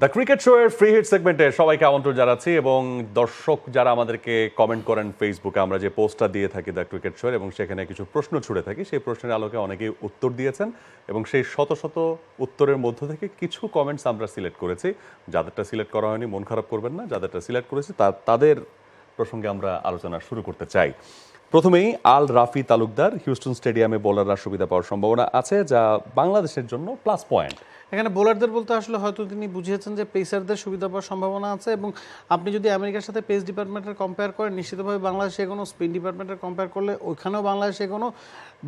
The cricket show এর free hit সেগমেন্টে সবাইকে আমন্ত্রণ জানাচ্ছি এবং দর্শক যারা আমাদেরকে কমেন্ট করেন ফেসবুকে, আমরা যে পোস্টটা দিয়ে থাকি দ্য ক্রিকেট শো এবং সেখানে কিছু প্রশ্ন ছুড়ে থাকি, সেই প্রশ্নের আলোকে অনেকেই উত্তর দিয়েছেন এবং সেই শত শত উত্তরের মধ্য থেকে কিছু কমেন্টস আমরা সিলেক্ট করেছি। যাদেরটা সিলেক্ট করা হয়নি মন খারাপ করবেন না, যাদেরটা সিলেক্ট করেছি তাদের প্রসঙ্গে আমরা আলোচনা শুরু করতে চাই। প্রথমেই আল রাফি তালুকদার, হিউস্টন স্টেডিয়ামে বোলাররা সুবিধা পাওয়ার সম্ভাবনা আছে, যা বাংলাদেশের জন্য প্লাস পয়েন্ট। এখানে বোলারদের বলতে আসলে হয়তো তিনি বুঝিয়েছেন যে পেসারদের সুবিধা পাওয়ার সম্ভাবনা আছে, এবং আপনি যদি আমেরিকার সাথে পেস ডিপার্টমেন্টের কম্পেয়ার করেন, নিশ্চিতভাবে বাংলাদেশে এগোনো, স্পিন ডিপার্টমেন্টের কম্পেয়ার করলে ওইখানেও বাংলাদেশে এগোনো।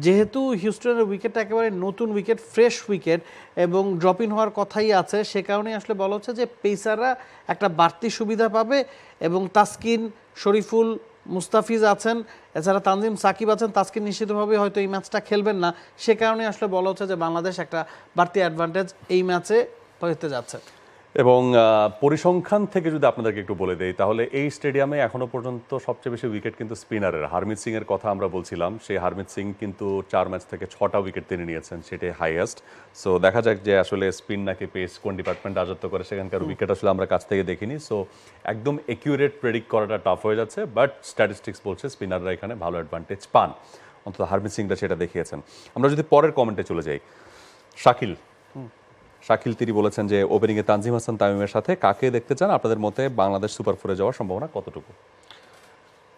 যেহেতু হিউস্টনের উইকেটটা একেবারে নতুন উইকেট, ফ্রেশ উইকেট এবং ড্রপ ইন হওয়ার কথাই আছে, সে কারণেই আসলে বলা হচ্ছে যে পেসাররা একটা বাড়তি সুবিধা পাবে। এবং তাসকিন, শরীফুল, মুস্তাফিজ আছেন, এছাড়া তানজিম সাকিব আছেন। তাসকিন নিশ্চিতভাবে হয়তো এই ম্যাচটা খেলবেন না, সে কারণে আসলে বলা হচ্ছে যে বাংলাদেশ একটা বাড়তি অ্যাডভান্টেজ এই ম্যাচে পেতে যাচ্ছে। এবং পরিসংখ্যান থেকে যদি আপনাদেরকে একটু বলে দেই, তাহলে এই স্টেডিয়ামে এখনো পর্যন্ত সবচেয়ে বেশি উইকেট কিন্তু স্পিনারের। হারমিত সিং এর কথা আমরা বলছিলাম, সেই হারমিত সিং কিন্তু 4 ম্যাচ থেকে 6টা উইকেট তিনি নিয়েছেন, সেটাই হাইয়েস্ট। সো দেখা যাক যে আসলে স্পিন নাকি পেস কোন ডিপার্টমেন্ট রাজত্ব করে, সেখানকার উইকেট আসলে আমরা কাছ থেকে দেখিনি। সো একদম একিউরেট প্রেডিক্ট করাটা টাফ হয়ে যাচ্ছে, বাট স্ট্যাটিস্টিক্স বলছে স্পিনাররা এখানে ভালো অ্যাডভান্টেজ পান, অন্তত হারমিত সিংটা সেটা দেখিয়েছেন। আমরা যদি পরের কমেন্টে চলে যাই, শাকিল তিনি বলেছেন যে ওপেনিংয়ে তানজিম হাসান তামিমের সাথে কাকে দেখতে চান? আপনাদের মতে বাংলাদেশ সুপার ফোরে যাওয়ার সম্ভাবনা কতটুকু?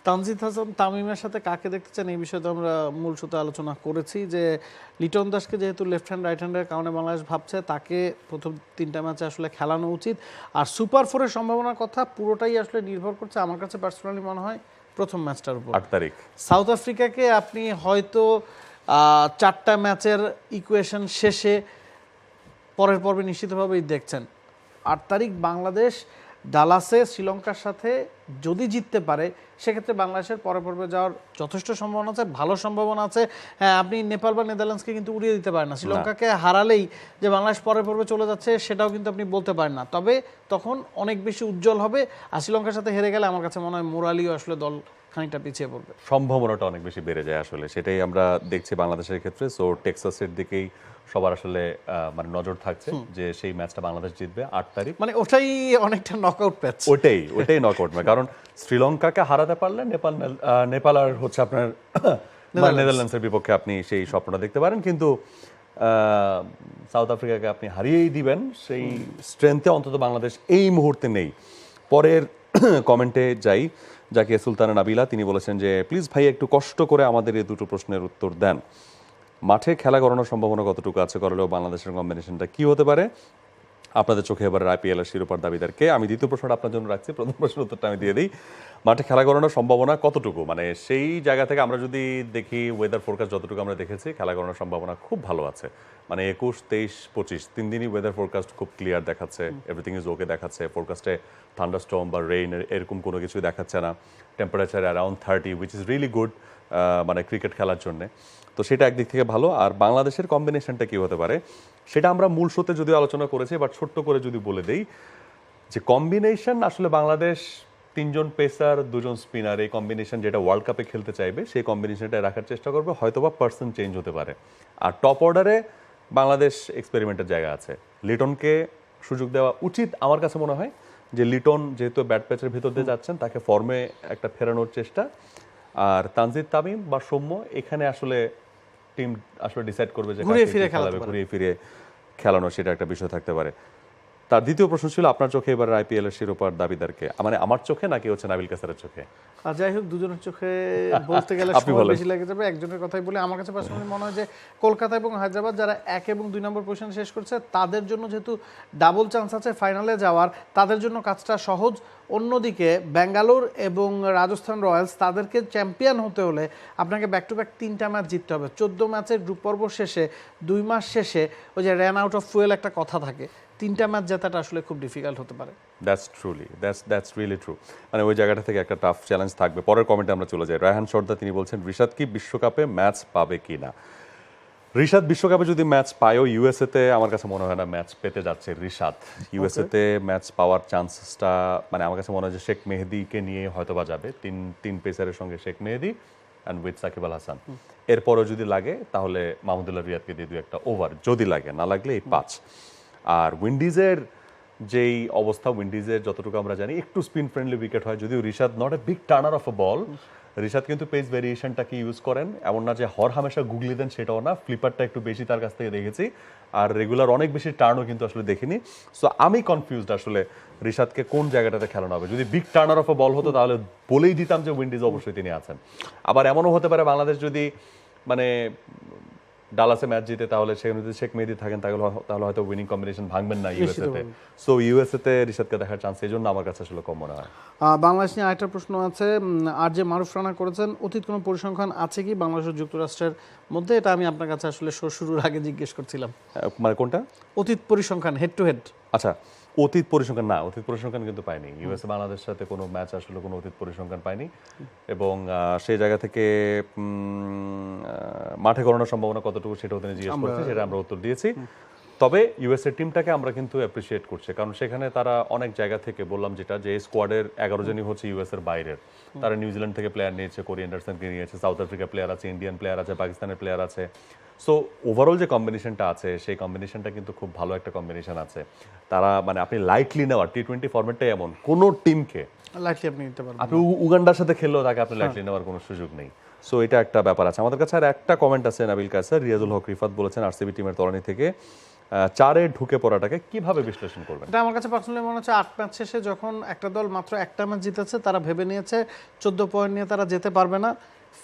তানজিদ হাসান তামিমের সাথে কাকে দেখতে চান, এই বিষয়ে তো আমরা মূল সুতে আলোচনা করেছি যে লিটন দাসকে যেহেতু লেফট হ্যান্ড রাইট হ্যান্ডের কারণে বাংলাদেশ ভাবছে তাকে প্রথম 3টা ম্যাচে আসলে খেলানো উচিত। আর সুপার ফোরের সম্ভাবনার কথা পুরোটাই আসলে নির্ভর করছে আমার কাছে পার্সোনালি মনে হয় প্রথম ম্যাচটার উপর। 8 তারিখ সাউথ আফ্রিকাকে আপনি হয়তো 4টা ম্যাচের ইকুয়েশন শেষে পরের পর্বে নিশ্চিতভাবেই দেখছেন। 8 তারিখ বাংলাদেশ ডালাসে শ্রীলঙ্কার সাথে যদি জিততে পারে, সেক্ষেত্রে বাংলাদেশের পরের পর্বে যাওয়ার যথেষ্ট সম্ভাবনা আছে, ভালো সম্ভাবনা আছে। হ্যাঁ, আপনি নেপাল বা নেদারল্যান্ডসকে কিন্তু উড়িয়ে দিতে পারেন না। শ্রীলঙ্কাকে হারালেই যে বাংলাদেশ পরের পর্বে চলে যাচ্ছে সেটাও কিন্তু আপনি বলতে পারেন না, তবে তখন অনেক বেশি উজ্জ্বল হবে। আর শ্রীলঙ্কার সাথে হেরে গেলে আমার কাছে মনে হয় মোরালিও আসলে দল খানিকটা পিছিয়ে পড়বে, সম্ভাবনাটা অনেক বেশি বেড়ে যায় আসলে, সেটাই আমরা দেখছি বাংলাদেশের ক্ষেত্রে। সো টেক্সাসের দিকেই সবার আসলে মানে নজর থাকছে যে সেই ম্যাচটা বাংলাদেশ জিতবে 8 তারিখ। মানে ওটাই অনেকটা নকআউট ম্যাচ, ওটাই নকআউট ম্যাচ। কারণ শ্রীলঙ্কাকে হারাতে পারলে নেপাল আর হচ্ছে আপনার নেদারল্যান্ডসের বিপক্ষে আপনি সেই স্বপ্নটা দেখতে পারেন, কিন্তু সাউথ আফ্রিকাকে আপনি হারিয়েই দিবেন, সেই স্ট্রেংথে অন্তত বাংলাদেশ এই মুহূর্তে নেই। পরের কমেন্টে যাই, জাকিয়া সুলতানা নাবিলা তিনি বলেছেন যে প্লিজ ভাই একটু কষ্ট করে আমাদের এই দুটো প্রশ্নের উত্তর দেন। মাঠে খেলা করানোর সম্ভাবনা কতটুকু আছে, করলেও বাংলাদেশের কম্বিনেশনটা কি হতে পারে আপনাদের চোখে? এবার আইপিএল এর শিরোপার দাবিদারকে। আমি দ্বিতীয় প্রশ্নটা আপনার জন্য রাখছি, প্রথম প্রশ্নের উত্তরটা আমি দিয়ে দিই। মাঠে খেলা করানোর সম্ভাবনা কতটুকু, মানে সেই জায়গা থেকে আমরা যদি দেখি ওয়েদার ফোরকাস্ট যতটুকু আমরা দেখেছি, খেলা করানোর সম্ভাবনা খুব ভালো আছে। মানে 21, 23, 25 3 দিনই ওয়েদার ফোরকাস্ট খুব ক্লিয়ার দেখাচ্ছে, এভরিথিং ইজ ওকে দেখাচ্ছে। ফোরকাস্টে থান্ডারস্টর্ম বা রেইন এরকম কোনো কিছুই দেখাচ্ছে না। Temperature around 30, which is really good মানে ক্রিকেট খেলার জন্যে। তো সেটা একদিক থেকে ভালো। আর বাংলাদেশের কম্বিনেশনটা কী হতে পারে সেটা আমরা মূল শোতে যদিও আলোচনা করেছি, বাট ছোট্ট করে যদি বলে দেই যে কম্বিনেশন আসলে বাংলাদেশ 3 জন পেসার 2 জন স্পিনার, এই কম্বিনেশন যেটা ওয়ার্ল্ড কাপে খেলতে চাইবে সেই কম্বিনেশনটা রাখার চেষ্টা করবে। হয়তোবা পার্সন চেঞ্জ হতে পারে। আর টপ অর্ডারে বাংলাদেশ এক্সপেরিমেন্টের জায়গা আছে, লিটনকে সুযোগ দেওয়া উচিত আমার কাছে মনে হয়। যে লিটন যেহেতু ব্যাট প্যাচের ভিতর দিয়ে যাচ্ছেন, তাকে ফর্মে একটা ফেরানোর চেষ্টা। আর তানজিদ তামিম বা সৌম্য, এখানে আসলে টিম আসলে ডিসাইড করবে যে ঘুরিয়ে ফিরে খেলানো, সেটা একটা বিষয় থাকতে পারে। তার দ্বিতীয় প্রশ্ন ছিল আপনার চোখে এবার আইপিএল এর শিরোপার দাবিদারকে, মানে আমার চোখে নাকি হচ্ছে নাবিল কাসারের চোখে? আর যাই হোক, দুজনের চোখে বলতে গেলে বেশি লেগে যাবে। একজনের কথাই বলে, আমার কাছে পার্সোনালি মনে হয় যে কলকাতা এবং হায়দ্রাবাদ যারা 1 এবং 2 নম্বর পজিশন শেষ করছে, তাদের জন্য যেহেতু ডাবল চান্স আছে ফাইনালে যাওয়ার, তাদের জন্য কাজটা সহজ। অন্যদিকে ব্যাঙ্গালোর এবং রাজস্থান রয়্যালস, তাদেরকে চ্যাম্পিয়ন হতে হলে আপনাকে ব্যাক টু ব্যাক 3টা ম্যাচ জিততে হবে। 14 ম্যাচের গ্রুপ পর্ব শেষে 2 মাস শেষে ওই যে রান আউট অফ ফুয়েল একটা কথা থাকে, 3টা ম্যাচ জেতাটা আসলে খুব ডিফিকাল্ট হতে পারে। That's really true. মানে ওই জায়গাটা থেকে একটা টাফ চ্যালেঞ্জ থাকবে। পরের কমেন্টে আমরা চলে যাই। রায়হান সর্দার তিনি বলছেন রিশাদ কি বিশ্বকাপে ম্যাচ পাবে কি না? রিশাদ বিশ্বকাপে যদি ম্যাচ পায়ও, ইউএসএতে আমার কাছে মনে হয় না ম্যাচ পেতে যাচ্ছে রিশাদ। ইউএসএতে ম্যাচ পাওয়ার চান্সটা মানে আমার কাছে মনে হয় যে শেখ মেহেদিকে নিয়ে হয়তো বা যাবে, তিন পেসারের সঙ্গে শেখ মেহেদি অ্যান্ড উইথ সাকিব আল হাসান। এরপরও যদি লাগে তাহলে মাহমুদুল্লাহ রিয়াদকে দিয়ে 2-1 ওভার যদি লাগে, না লাগলে এই 5। আর উইন্ডিজের যেই অবস্থা উইন্ডিজের যতটুকু আমরা জানি একটু স্পিন ফ্রেন্ডলি উইকেট হয়, যদিও Rishad not a big turner off a ball, Rishad কিন্তু পেস ভেরিয়েশনটাকে ইউজ করেন, এমন না যে হর হামেশা গুগলি দেন সেটাও না, ফ্লিপারটা একটু বেশি তার কাছ থেকে দেখেছি, আর রেগুলার অনেক বেশি টার্নও কিন্তু আসলে দেখিনি। সো আমি কনফিউজড আসলে রিশাদকে কোন জায়গাটাতে খেলানো হবে। যদি বিগ টার্নার অফ এ বল হতো তাহলে বলেই দিতাম যে উইন্ডিজ অবশ্যই তিনি আছেন। আবার এমনও হতে পারে বাংলাদেশ যদি মানে ডালাসে ম্যাচ জিতে, তাহলে সেখানে যদি শেখ মেহেদী থাকেন তাহলে হয়তো উইনিং কম্বিনেশন ভাঙবেন না ইউএসএ তে। সো ইউএসএ তে রিশাদকে দেখার চান্স এই জন্য আমার কাছে আসলে কম মনে হয়। বাংলাদেশ নিয়ে আরেকটা প্রশ্ন আছে, আর যে মারুফ রানা করেছেন, অতীত কোনো পরিসংখ্যান আছে কি বাংলাদেশ ও যুক্তরাষ্ট্রের মধ্যে? এটা আমি আপনার কাছে আসলে শুরুর আগে জিজ্ঞেস করছিলাম। মানে কোনটা? অতীত পরিসংখ্যান, হেড টু হেড। আচ্ছা, অতীত পরিসংখ্যান না, অতীত পরিসংখ্যান কিন্তু পাইনি। ইউএসএ বাংলাদেশের সাথে কোনো ম্যাচ আসলে কোনো অতীত পরিসংখ্যান পাইনি, এবং সেই জায়গা থেকে মাঠে গড়ানোর সম্ভাবনা কতটুকু সেটাও তিনি জিজ্ঞেস করেছে, সেটা আমরা উত্তর দিয়েছি। তবে ইউএসএ টিমটাকে আমরা কিন্তু অ্যাপ্রিসিয়েট করছি, কারণ সেখানে তারা অনেক জায়গা থেকে বললাম যেটা, যে স্কোয়াডের 11 জনই হচ্ছে ইউএস এর বাইরের। তারা নিউজিল্যান্ড থেকে প্লেয়ার নিয়েছে, কোরি অ্যান্ডারসনকে নিয়েছে, সাউথ আফ্রিকা প্লেয়ার আছে, ইন্ডিয়ান প্লেয়ার আছে, পাকিস্তানের প্লেয়ার আছে। সো ওভারঅল যে কম্বিনেশনটা আছে সেই কম্বিনেশনটা কিন্তু খুব ভালো একটা কম্বিনেশন আছে। তারা মানে আপনি লাইটলি নেওয়ার, টি20 ফরম্যাটটাই এমন, কোনো টিমকে লাইটলি আপনি নিতে পারবেন। আপনি উগান্ডার সাথে খেললেও তাকে আপনি লাইটলি নেওয়ার কোনো সুযোগ নেই। সো এটা একটা ব্যাপার আছে। আমাদের কাছে আর একটা কমেন্ট আছে নাবিল কায়সার, রিয়াজুল হক রিফাত বলেছেন আরসিবি টিমের তলানি থেকে 4-এ ঢুকে পড়াটাকে কিভাবে বিশ্লেষণ করবেন? এটা আমার কাছে পার্সোনালি মনে হচ্ছে 8 ম্যাচ শেষে যখন একটা দল মাত্র একটা ম্যাচ জিতেছে, তারা ভেবে নিয়েছে 14 পয়েন্ট নিয়ে তারা যেতে পারবে না।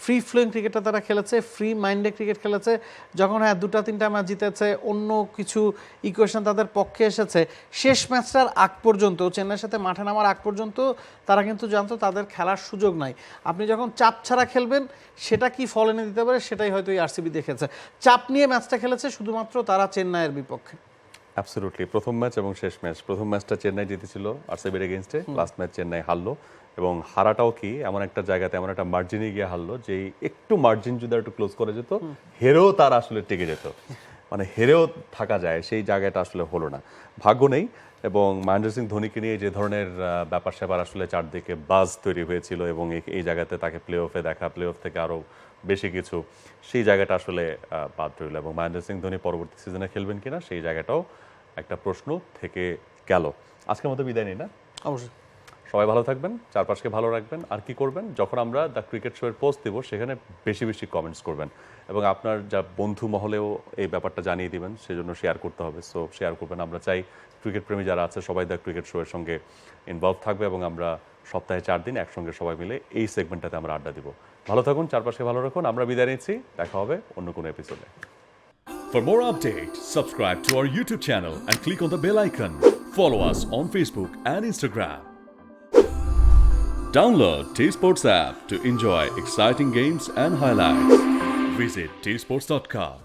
ফ্রি ফ্লোয়িং ক্রিকেটটা তারা খেলেছে, ফ্রি মাইন্ডে ক্রিকেট খেলেছে। যখন হ্যাঁ 2-3টা ম্যাচ জিতেছে, অন্য কিছু ইকুয়েশন তাদের পক্ষে এসেছে, শেষ ম্যাচটার আগ পর্যন্ত, চেন্নাইয়ের সাথে মাঠে নামার আগ পর্যন্ত তারা কিন্তু জানতো তাদের খেলার সুযোগ নাই। আপনি যখন চাপ ছাড়া খেলবেন সেটা কি ফল এনে দিতে পারে, সেটাই হয়তো এই আরসিবি দেখেছে। চাপ নিয়ে ম্যাচটা খেলেছে শুধুমাত্র তারা চেন্নাইয়ের বিপক্ষে। অ্যাবসলিউটলি, প্রথম ম্যাচ এবং শেষ ম্যাচ, প্রথম ম্যাচটা চেন্নাই জিতেছিল আরসিবির এগেইনস্টে, লাস্ট ম্যাচ চেন্নাই হারলো, এবং হারাটাও কি এমন একটা জায়গাতে, এমন একটা মার্জিনে গিয়ে হারলো যে একটু মার্জিন যদি একটু ক্লোজ করে যেত, হেরেও তারা আসলে টিকে যেত, মানে হেরেও থাকা যায়, সেই জায়গাটা আসলে হলো না, ভাগ্য নেই। এবং মহেন্দ্র সিং ধোনিকে নিয়ে যে ধরনের ব্যাপার স্যাপার আসলে চারদিকে বাজ তৈরি হয়েছিল, এবং এই জায়গাতে তাকে প্লে অফে দেখা, প্লে অফ থেকে আরও বেশি কিছু, সেই জায়গাটা আসলে বাদ রইল। এবং মহেন্দ্র সিং ধোনি পরবর্তী সিজনে খেলবেন কিনা সেই জায়গাটাও একটা প্রশ্ন থেকে গেল। আজকের মতো বিদায় নিই না? অবশ্যই। সবাই ভালো থাকবেন, চারপাশকে ভালো রাখবেন, আর কি করবেন, যখন আমরা দ্য ক্রিকেট শো এর পোস্ট দেবো সেখানে বেশি বেশি কমেন্টস করবেন, এবং আপনার যা বন্ধু মহলেও এই ব্যাপারটা জানিয়ে দিবেন, সেজন্য শেয়ার করতে হবে। সো শেয়ার করবেন। আমরা চাই ক্রিকেট প্রেমী যারা আছে সবাই দ্য ক্রিকেট শো এর সঙ্গে ইনভলভ থাকবে, এবং আমরা সপ্তাহে 4 দিন একসঙ্গে সবাই মিলে এই সেগমেন্টটাতে আমরা আড্ডা দিব। ভালো থাকুন, চারপাশকে ভালো রাখুন। আমরা বিদায় নিচ্ছি, দেখা হবে অন্য কোনো এপিসোডে। For more updates, subscribe to our YouTube channel and click on the bell icon. Follow us on Facebook and Instagram. Download T-Sports app to enjoy exciting games and highlights. Visit tsports.com.